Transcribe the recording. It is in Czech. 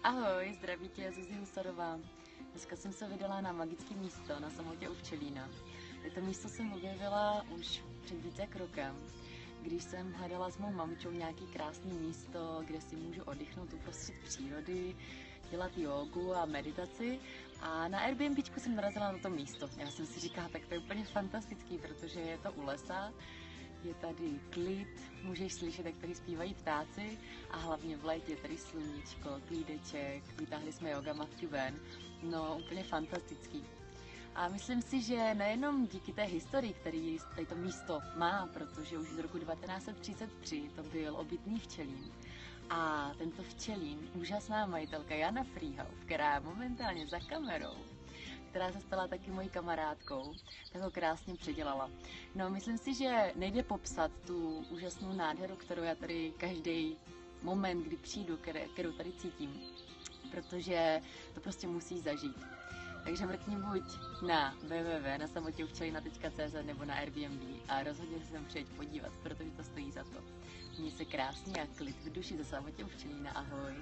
Ahoj, zdraví tě, Zuzi Husarová. Dneska jsem se vydala na magické místo na samotě u Včelína. To místo jsem objevila už před více jak rokem, když jsem hledala s mou mamičou nějaký krásný místo, kde si můžu oddychnout uprostřed přírody, dělat jogu a meditaci. A na Airbnbčku jsem narazila na to místo. Já jsem si říkala, tak to je úplně fantastický, protože je to u lesa, je tady klid, můžeš slyšet, jak tady zpívají ptáci a hlavně v létě je tady sluníčko, klídeček, vytáhli jsme yoga matky ven, no úplně fantastický. A myslím si, že nejenom díky té historii, který tady to místo má, protože už z roku 1933 to byl obytný Včelín. A tento Včelín, úžasná majitelka Jana Frýhal, která je momentálně za kamerou, která se stala taky mojí kamarádkou, tak ho krásně předělala. No, myslím si, že nejde popsat tu úžasnou nádheru, kterou já tady každý moment, kdy přijdu, kterou tady cítím, protože to prostě musí zažít. Takže mrkni buď na www.nasamotěuvčelina.cz nebo na Airbnb a rozhodně se sem přijeď podívat, protože to stojí za to. Měj se krásně a klid v duši ze Samotě u Včelína. Ahoj!